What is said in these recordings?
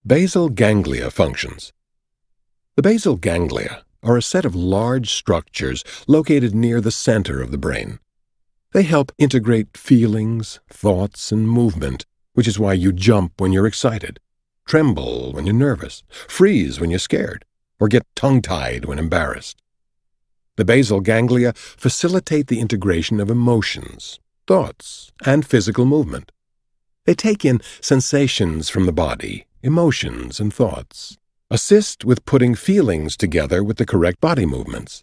Basal ganglia functions. The basal ganglia are a set of large structures located near the center of the brain. They help integrate feelings, thoughts, and movement, which is why you jump when you're excited, tremble when you're nervous, freeze when you're scared, or get tongue-tied when embarrassed. The basal ganglia facilitate the integration of emotions, thoughts, and physical movement. They take in sensations from the body, emotions, and thoughts, assist with putting feelings together with the correct body movements,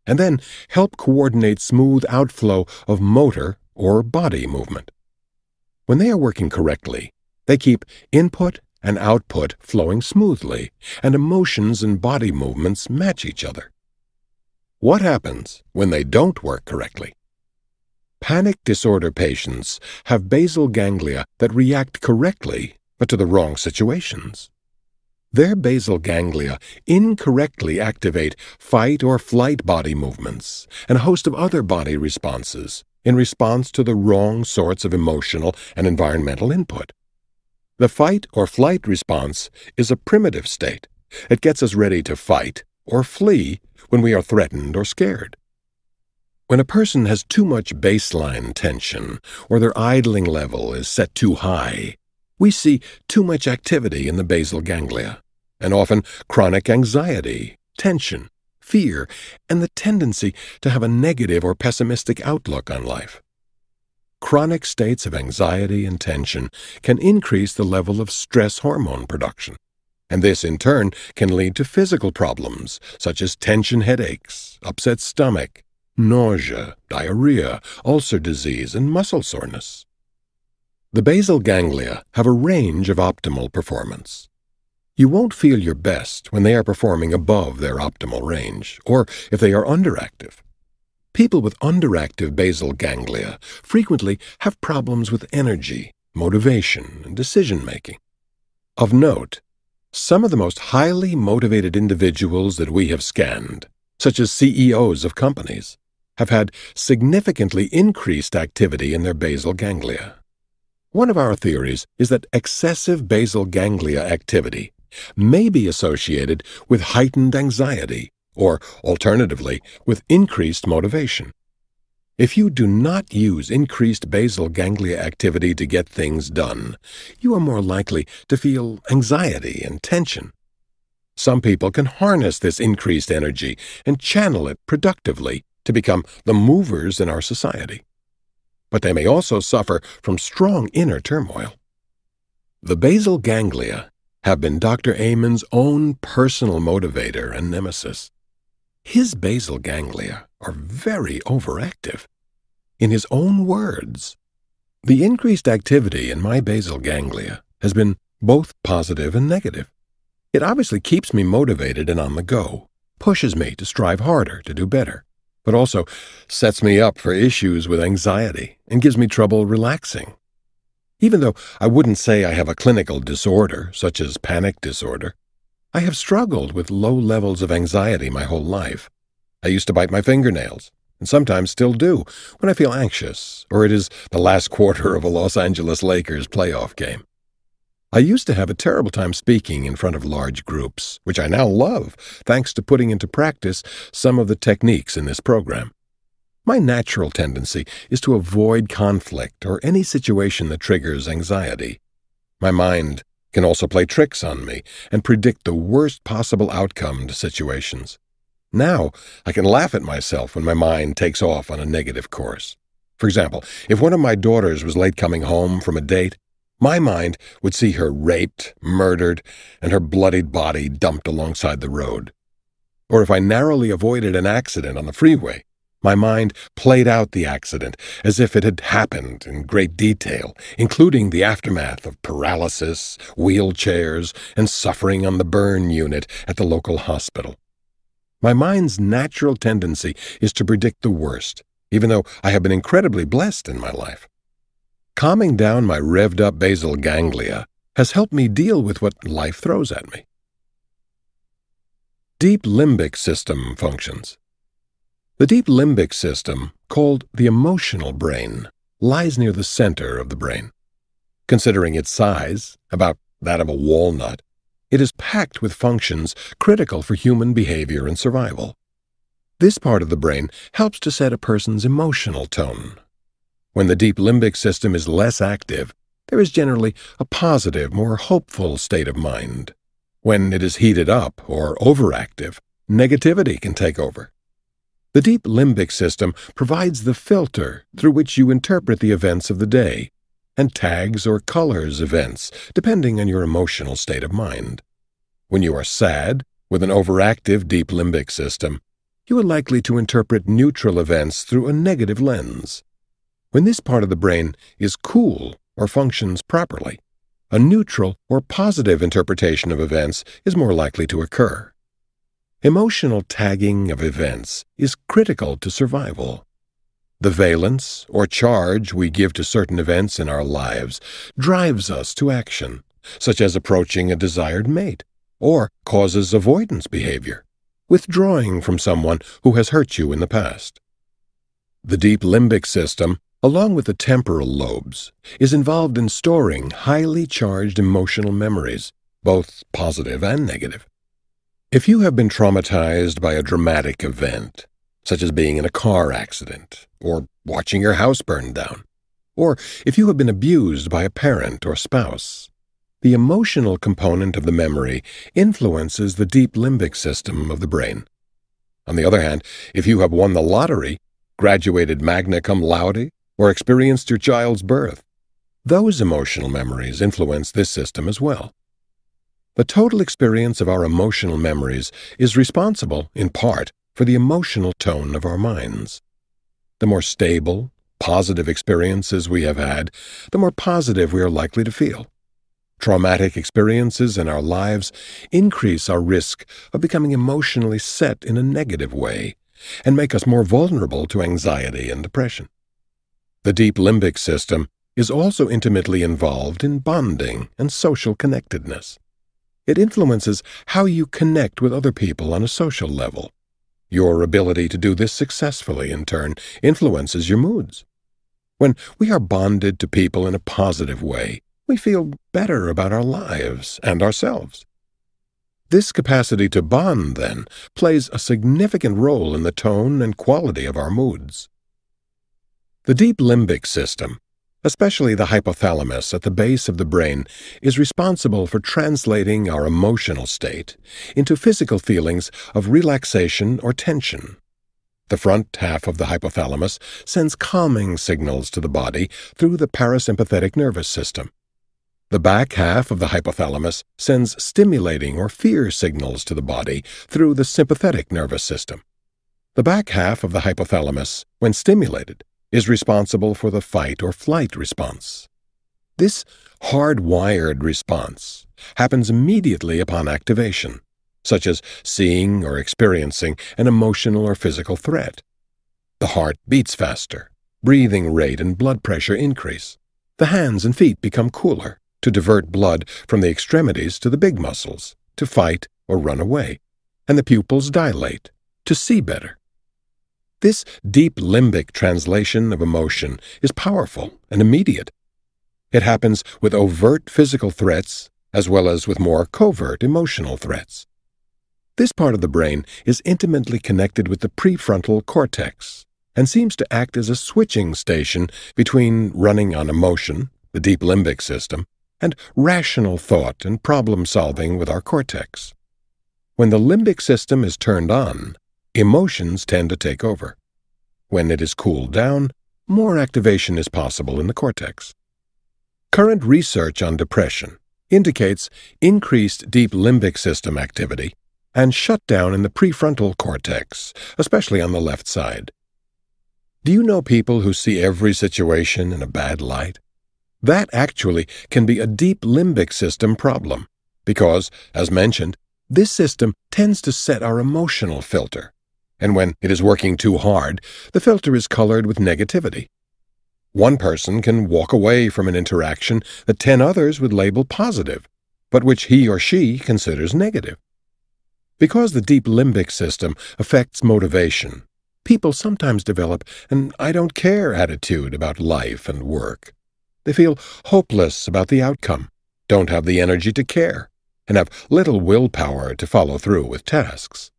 and then help coordinate smooth outflow of motor or body movement. When they are working correctly, they keep input and output flowing smoothly, and emotions and body movements match each other. What happens when they don't work correctly? Panic disorder patients have basal ganglia that react correctly, but to the wrong situations. Their basal ganglia incorrectly activate fight or flight body movements and a host of other body responses in response to the wrong sorts of emotional and environmental input. The fight or flight response is a primitive state. It gets us ready to fight or flee when we are threatened or scared. When a person has too much baseline tension or their idling level is set too high, we see too much activity in the basal ganglia, and often chronic anxiety, tension, fear, and the tendency to have a negative or pessimistic outlook on life. Chronic states of anxiety and tension can increase the level of stress hormone production, and this in turn can lead to physical problems such as tension headaches, upset stomach, nausea, diarrhea, ulcer disease, and muscle soreness. The basal ganglia have a range of optimal performance. You won't feel your best when they are performing above their optimal range, or if they are underactive. People with underactive basal ganglia frequently have problems with energy, motivation, and decision-making. Of note, some of the most highly motivated individuals that we have scanned, such as CEOs of companies, have had significantly increased activity in their basal ganglia. One of our theories is that excessive basal ganglia activity may be associated with heightened anxiety, or, alternatively, with increased motivation. If you do not use increased basal ganglia activity to get things done, you are more likely to feel anxiety and tension. Some people can harness this increased energy and channel it productively to become the movers in our society. But they may also suffer from strong inner turmoil. The basal ganglia have been Dr. Amen's own personal motivator and nemesis. His basal ganglia are very overactive. In his own words, "The increased activity in my basal ganglia has been both positive and negative. It obviously keeps me motivated and on the go, pushes me to strive harder to do better, but also sets me up for issues with anxiety and gives me trouble relaxing. Even though I wouldn't say I have a clinical disorder, such as panic disorder, I have struggled with low levels of anxiety my whole life. I used to bite my fingernails, and sometimes still do, when I feel anxious, or it is the last quarter of a Los Angeles Lakers playoff game. I used to have a terrible time speaking in front of large groups, which I now love, thanks to putting into practice some of the techniques in this program. My natural tendency is to avoid conflict or any situation that triggers anxiety. My mind can also play tricks on me and predict the worst possible outcome to situations. Now, I can laugh at myself when my mind takes off on a negative course. For example, if one of my daughters was late coming home from a date, my mind would see her raped, murdered, and her bloodied body dumped alongside the road. Or if I narrowly avoided an accident on the freeway, my mind played out the accident as if it had happened in great detail, including the aftermath of paralysis, wheelchairs, and suffering on the burn unit at the local hospital. My mind's natural tendency is to predict the worst, even though I have been incredibly blessed in my life. Calming down my revved-up basal ganglia has helped me deal with what life throws at me. Deep limbic system functions. The deep limbic system, called the emotional brain, lies near the center of the brain. Considering its size, about that of a walnut, It is packed with functions critical for human behavior and survival. This part of the brain helps to set a person's emotional tone. When the deep limbic system is less active, there is generally a positive, more hopeful state of mind. When it is heated up or overactive, negativity can take over. The deep limbic system provides the filter through which you interpret the events of the day, and tags or colors events, depending on your emotional state of mind. When you are sad, with an overactive deep limbic system, you are likely to interpret neutral events through a negative lens. When this part of the brain is cool or functions properly, a neutral or positive interpretation of events is more likely to occur. Emotional tagging of events is critical to survival. The valence or charge we give to certain events in our lives drives us to action, such as approaching a desired mate, or causes avoidance behavior, withdrawing from someone who has hurt you in the past. The deep limbic system, along with the temporal lobes, is involved in storing highly charged emotional memories, both positive and negative. If you have been traumatized by a dramatic event, such as being in a car accident, or watching your house burn down, or if you have been abused by a parent or spouse, the emotional component of the memory influences the deep limbic system of the brain. On the other hand, if you have won the lottery, graduated magna cum laude, or experienced your child's birth, those emotional memories influence this system as well. The total experience of our emotional memories is responsible, in part, for the emotional tone of our minds. The more stable, positive experiences we have had, the more positive we are likely to feel. Traumatic experiences in our lives increase our risk of becoming emotionally set in a negative way and make us more vulnerable to anxiety and depression. The deep limbic system is also intimately involved in bonding and social connectedness. It influences how you connect with other people on a social level. Your ability to do this successfully, in turn, influences your moods. When we are bonded to people in a positive way, we feel better about our lives and ourselves. This capacity to bond, then, plays a significant role in the tone and quality of our moods. The deep limbic system, especially the hypothalamus at the base of the brain, is responsible for translating our emotional state into physical feelings of relaxation or tension. The front half of the hypothalamus sends calming signals to the body through the parasympathetic nervous system. The back half of the hypothalamus sends stimulating or fear signals to the body through the sympathetic nervous system. The back half of the hypothalamus, when stimulated, is responsible for the fight or flight response. This hardwired response happens immediately upon activation, such as seeing or experiencing an emotional or physical threat. The heart beats faster, breathing rate and blood pressure increase. The hands and feet become cooler to divert blood from the extremities to the big muscles, to fight or run away, and the pupils dilate, to see better. This deep limbic translation of emotion is powerful and immediate. It happens with overt physical threats as well as with more covert emotional threats. This part of the brain is intimately connected with the prefrontal cortex and seems to act as a switching station between running on emotion, the deep limbic system, and rational thought and problem-solving with our cortex. When the limbic system is turned on, emotions tend to take over. When it is cooled down, more activation is possible in the cortex. Current research on depression indicates increased deep limbic system activity and shutdown in the prefrontal cortex, especially on the left side. Do you know people who see every situation in a bad light? That actually can be a deep limbic system problem because, as mentioned, this system tends to set our emotional filter, and when it is working too hard, the filter is colored with negativity. One person can walk away from an interaction that 10 others would label positive, but which he or she considers negative. Because the deep limbic system affects motivation, people sometimes develop an I don't care attitude about life and work. They feel hopeless about the outcome, don't have the energy to care, and have little willpower to follow through with tasks.